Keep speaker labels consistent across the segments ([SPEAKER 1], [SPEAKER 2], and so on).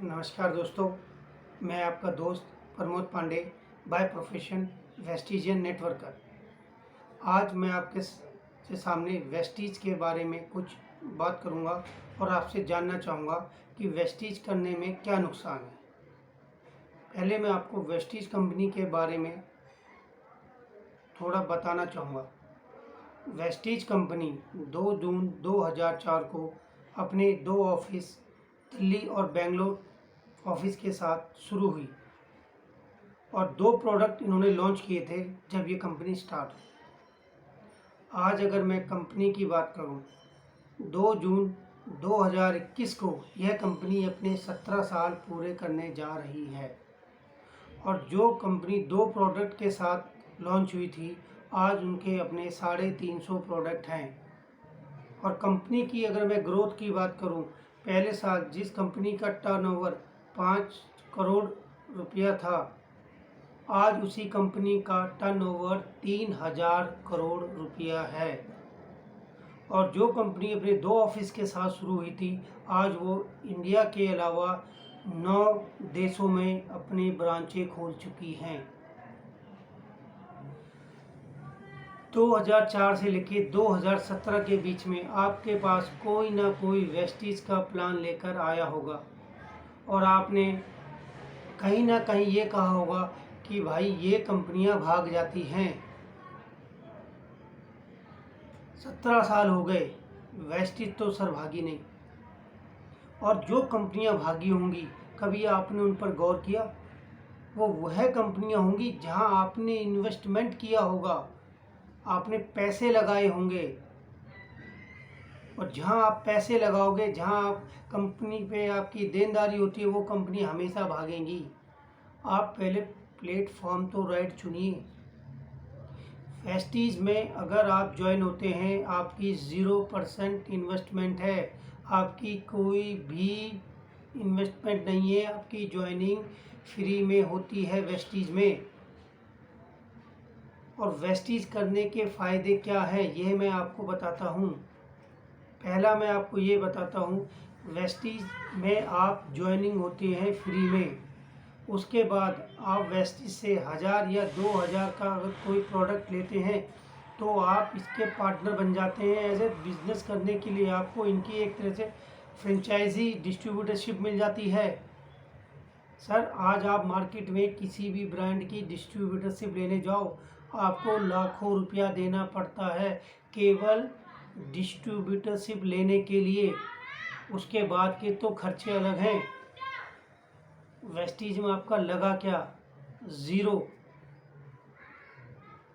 [SPEAKER 1] नमस्कार दोस्तों, मैं आपका दोस्त Pramod Pandey, by profession Vestigian networker. आज मैं आपके से सामने वेस्टीज के बारे में कुछ बात करूंगा और आपसे जानना चाहूँगा कि वेस्टीज करने में क्या नुकसान है। पहले मैं आपको वेस्टीज कंपनी के बारे में थोड़ा बताना चाहूँगा। वेस्टीज कंपनी 2 जून 2004 को अपने 2 ऑफिस दिल्ली और बेंगलोर ऑफिस के साथ शुरू हुई और 2 प्रोडक्ट इन्होंने लॉन्च किए थे जब ये कंपनी स्टार्ट हुई। आज अगर मैं कंपनी की बात करूं, 2 जून 2021 को यह कंपनी अपने 17 साल पूरे करने जा रही है और जो कंपनी 2 प्रोडक्ट के साथ लॉन्च हुई थी, आज उनके अपने 350 प्रोडक्ट हैं। और कंपनी की अगर मैं ग्रोथ की बात करूं, पहले साल जिस कंपनी का टर्नओवर 5 करोड़ रुपया था, आज उसी कंपनी का टर्नओवर 3000 करोड़ रुपया है। और जो कंपनी अपने 2 ऑफिस के साथ शुरू हुई थी, आज वो इंडिया के अलावा 9 देशों में अपनी ब्रांचें खोल चुकी हैं। 2004 से लेके 2017 के बीच में आपके पास कोई ना कोई वेस्टीज का प्लान लेकर आया होगा और आपने कहीं ना कहीं ये कहा होगा कि भाई ये कंपनियां भाग जाती हैं। 17 साल हो गए, वेस्टीज तो सर भागी नहीं। और जो कंपनियां भागी होंगी, कभी आपने उन पर गौर किया? वो वह कंपनियां होंगी जहां आपने इन्वेस्टमेंट किया होगा, आपने पैसे लगाए होंगे। और जहां आप पैसे लगाओगे, जहां आप कंपनी पे आपकी देनदारी होती है, वो कंपनी हमेशा भागेंगी। आप पहले प्लेटफॉर्म तो राइट चुनिए। वेस्टीज में अगर आप ज्वाइन होते हैं, आपकी 0% इन्वेस्टमेंट है, आपकी कोई भी इन्वेस्टमेंट नहीं है, आपकी ज्वाइनिंग फ्री में होती है वेस्टीज में। और वेस्टीज करने के फ़ायदे क्या है, यह मैं आपको बताता हूँ। पहला मैं आपको ये बताता हूँ, वेस्टीज में आप ज्वाइनिंग होती है फ्री में। उसके बाद आप वेस्टीज से 1000 या 2000 का अगर कोई प्रोडक्ट लेते हैं तो आप इसके पार्टनर बन जाते हैं। एज ए बिजनेस करने के लिए आपको इनकी एक तरह से फ्रेंचाइजी डिस्ट्रीब्यूटरशिप मिल जाती है। सर, आज आप मार्केट में किसी भी ब्रांड की डिस्ट्रीब्यूटरशिप लेने जाओ, आपको लाखों रुपया देना पड़ता है केवल डिस्ट्रीब्यूटरशिप लेने के लिए। उसके बाद के तो खर्चे अलग हैं। वेस्टीज में आपका लगा क्या? 0।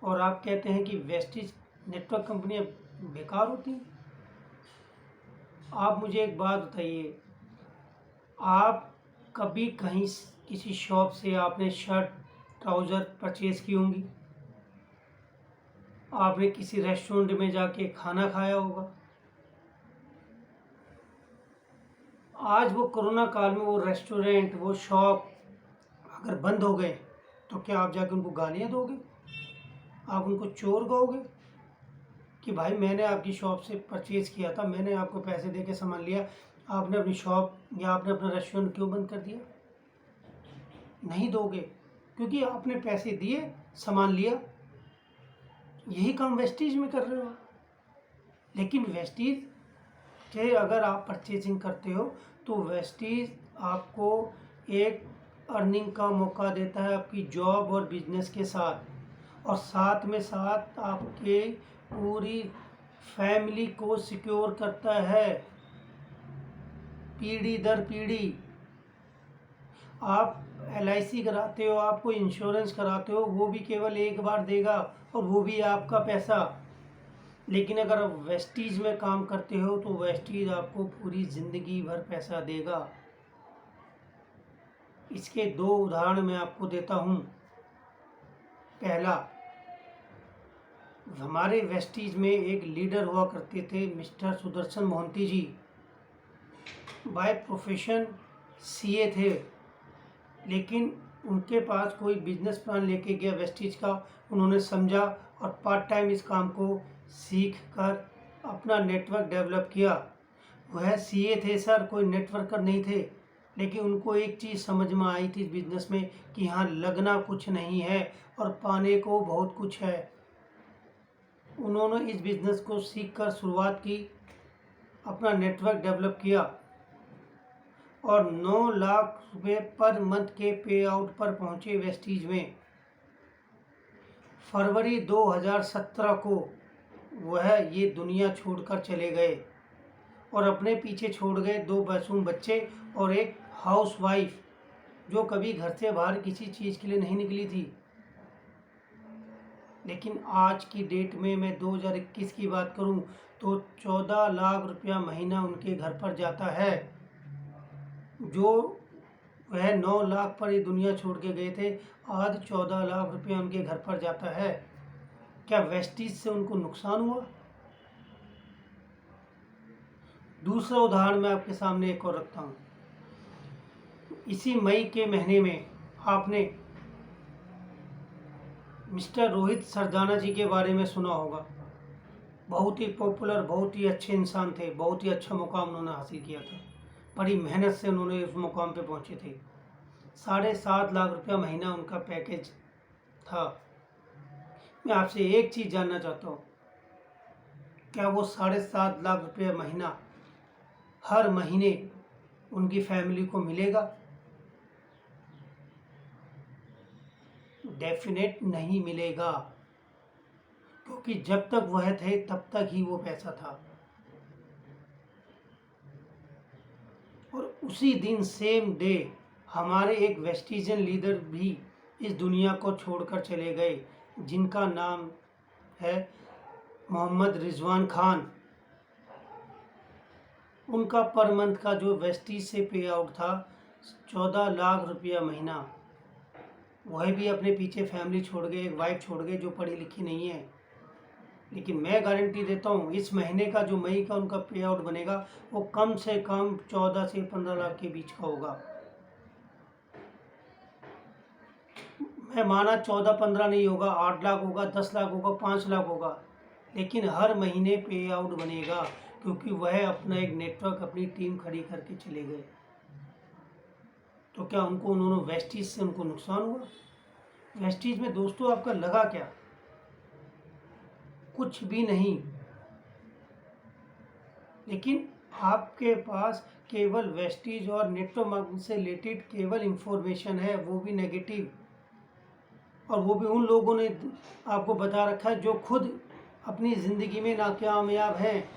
[SPEAKER 1] और आप कहते हैं कि वेस्टीज नेटवर्क कंपनियां बेकार होती हैं। आप मुझे एक बात बताइए, आप कभी कहीं किसी शॉप से आपने शर्ट ट्राउज़र परचेज़ की होंगी, आपने किसी रेस्टोरेंट में जाके खाना खाया होगा। आज वो कोरोना काल में वो रेस्टोरेंट, वो शॉप अगर बंद हो गए तो क्या आप जाके उनको गालियाँ दोगे? आप उनको चोर कहोगे कि भाई मैंने आपकी शॉप से परचेज़ किया था, मैंने आपको पैसे दे के सामान लिया, आपने अपनी शॉप या आपने अपना रेस्टोरेंट क्यों बंद कर दिया? नहीं दोगे, क्योंकि आपने पैसे दिए, सामान लिया। यही काम वेस्टीज में कर रहे हो। लेकिन वेस्टीज से अगर आप परचेजिंग करते हो तो वेस्टीज आपको एक अर्निंग का मौका देता है आपकी जॉब और बिजनेस के साथ, और साथ में साथ आपके पूरी फैमिली को सिक्योर करता है पीढ़ी दर पीढ़ी। आप LIC कराते हो, आपको इंश्योरेंस कराते हो, वो भी केवल एक बार देगा और वो भी आपका पैसा। लेकिन अगर आप वेस्टीज में काम करते हो तो वेस्टीज आपको पूरी ज़िंदगी भर पैसा देगा। इसके 2 उदाहरण मैं आपको देता हूँ। पहला, हमारे वेस्टीज में एक लीडर हुआ करते थे, mister Sudarshan Mohanty ji. By profession CA थे, लेकिन उनके पास कोई बिजनेस प्लान लेके गया वेस्टीज का, उन्होंने समझा और पार्ट टाइम इस काम को सीख कर अपना नेटवर्क डेवलप किया। वह CA थे सर, कोई नेटवर्कर नहीं थे। लेकिन उनको एक चीज़ समझ में आई थी इस बिज़नेस में कि यहाँ लगना कुछ नहीं है और पाने को बहुत कुछ है। उन्होंने इस बिज़नेस को सीखकर शुरुआत की, अपना नेटवर्क डेवलप किया और 9 लाख रुपए पर मंथ के पे आउट पर पहुंचे वेस्टीज में। फरवरी 2017 को वह ये दुनिया छोड़कर चले गए और अपने पीछे छोड़ गए 2 मासूम बच्चे और एक हाउसवाइफ जो कभी घर से बाहर किसी चीज़ के लिए नहीं निकली थी। लेकिन आज की डेट में मैं 2021 की बात करूं तो 14 लाख रुपया महीना उनके घर पर जाता है, जो वह 9 लाख पर ये दुनिया छोड़ के गए थे। आज 14 लाख रुपया उनके घर पर जाता है। क्या वेस्टीज से उनको नुकसान हुआ? दूसरा उदाहरण मैं आपके सामने एक और रखता हूँ। इसी मई के महीने में आपने मिस्टर रोहित सरदाना जी के बारे में सुना होगा। बहुत ही पॉपुलर, बहुत ही अच्छे इंसान थे, बहुत ही अच्छा मुकाम उन्होंने हासिल किया था। बड़ी मेहनत से उन्होंने उस मुकाम पे पहुंचे थे। 7.5 लाख रुपया महीना उनका पैकेज था। मैं आपसे एक चीज़ जानना चाहता हूँ, क्या वो 7.5 लाख रुपया महीना हर महीने उनकी फैमिली को मिलेगा? डेफिनेट नहीं मिलेगा, क्योंकि जब तक वह थे तब तक ही वो पैसा था। और उसी दिन सेम डे हमारे एक वेस्टिजियन लीडर भी इस दुनिया को छोड़कर चले गए, जिनका नाम है मोहम्मद रिजवान खान। उनका पर मंथ का जो वेस्टीज से पे आउट था 14 लाख रुपया महीना। वह भी अपने पीछे फैमिली छोड़ गए, एक वाइफ छोड़ गए जो पढ़ी लिखी नहीं है। लेकिन मैं गारंटी देता हूँ इस महीने का जो मई का उनका पे आउट बनेगा वो कम से कम 14 से 15 लाख के बीच का होगा। मैं माना 14-15 नहीं होगा, 8 लाख होगा, 10 लाख होगा, 5 लाख होगा, लेकिन हर महीने पे आउट बनेगा, क्योंकि वह अपना एक नेटवर्क, अपनी टीम खड़ी करके चले गए। तो क्या उन्होंने वेस्टीज से उनको नुकसान हुआ? वेस्टीज में दोस्तों आपका लगा क्या? कुछ भी नहीं। लेकिन आपके पास केवल वेस्टीज और नेटवर्क मार्केटिंग से रिलेटेड केवल इंफॉर्मेशन है, वो भी नेगेटिव, और वो भी उन लोगों ने आपको बता रखा है जो खुद अपनी ज़िंदगी में नाकामयाब हैं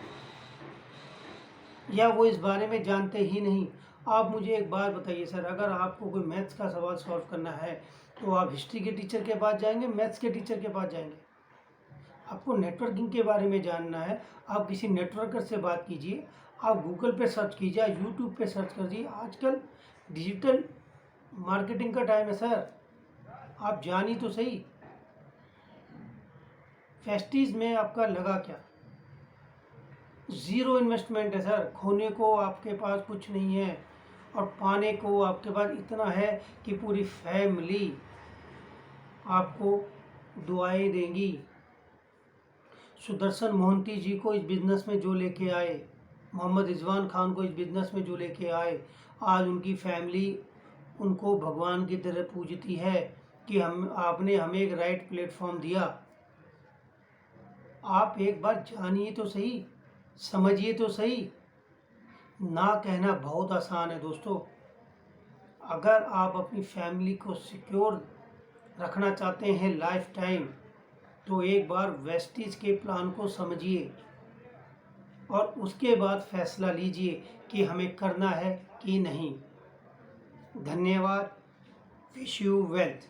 [SPEAKER 1] या वो इस बारे में जानते ही नहीं। आप मुझे एक बात बताइए सर, अगर आपको कोई मैथ्स का सवाल सॉल्व करना है तो आप हिस्ट्री के टीचर के पास जाएंगे, मैथ्स के टीचर के पास जाएंगे? आपको नेटवर्किंग के बारे में जानना है, आप किसी नेटवर्कर से बात कीजिए, आप गूगल पे सर्च कीजिए, यूट्यूब पे सर्च कीजिए। आजकल डिजिटल मार्केटिंग का टाइम है सर, आप जानिए तो सही। वेस्टीज में आपका लगा क्या? ज़ीरो इन्वेस्टमेंट है सर, खोने को आपके पास कुछ नहीं है और पाने को आपके पास इतना है कि पूरी फैमिली आपको दुआएं देंगी। सुदर्शन मोहंती जी को इस बिज़नेस में जो लेके आए, मोहम्मद रिजवान खान को इस बिज़नेस में जो लेके आए, आज उनकी फैमिली उनको भगवान की तरह पूजती है कि आपने हमें एक राइट प्लेटफॉर्म दिया। आप एक बार जानिए तो सही, समझिए तो सही। ना कहना बहुत आसान है दोस्तों। अगर आप अपनी फैमिली को सिक्योर रखना चाहते हैं लाइफ टाइम, तो एक बार वेस्टीज के प्लान को समझिए और उसके बाद फैसला लीजिए कि हमें करना है कि नहीं। धन्यवाद। Wish you wealth.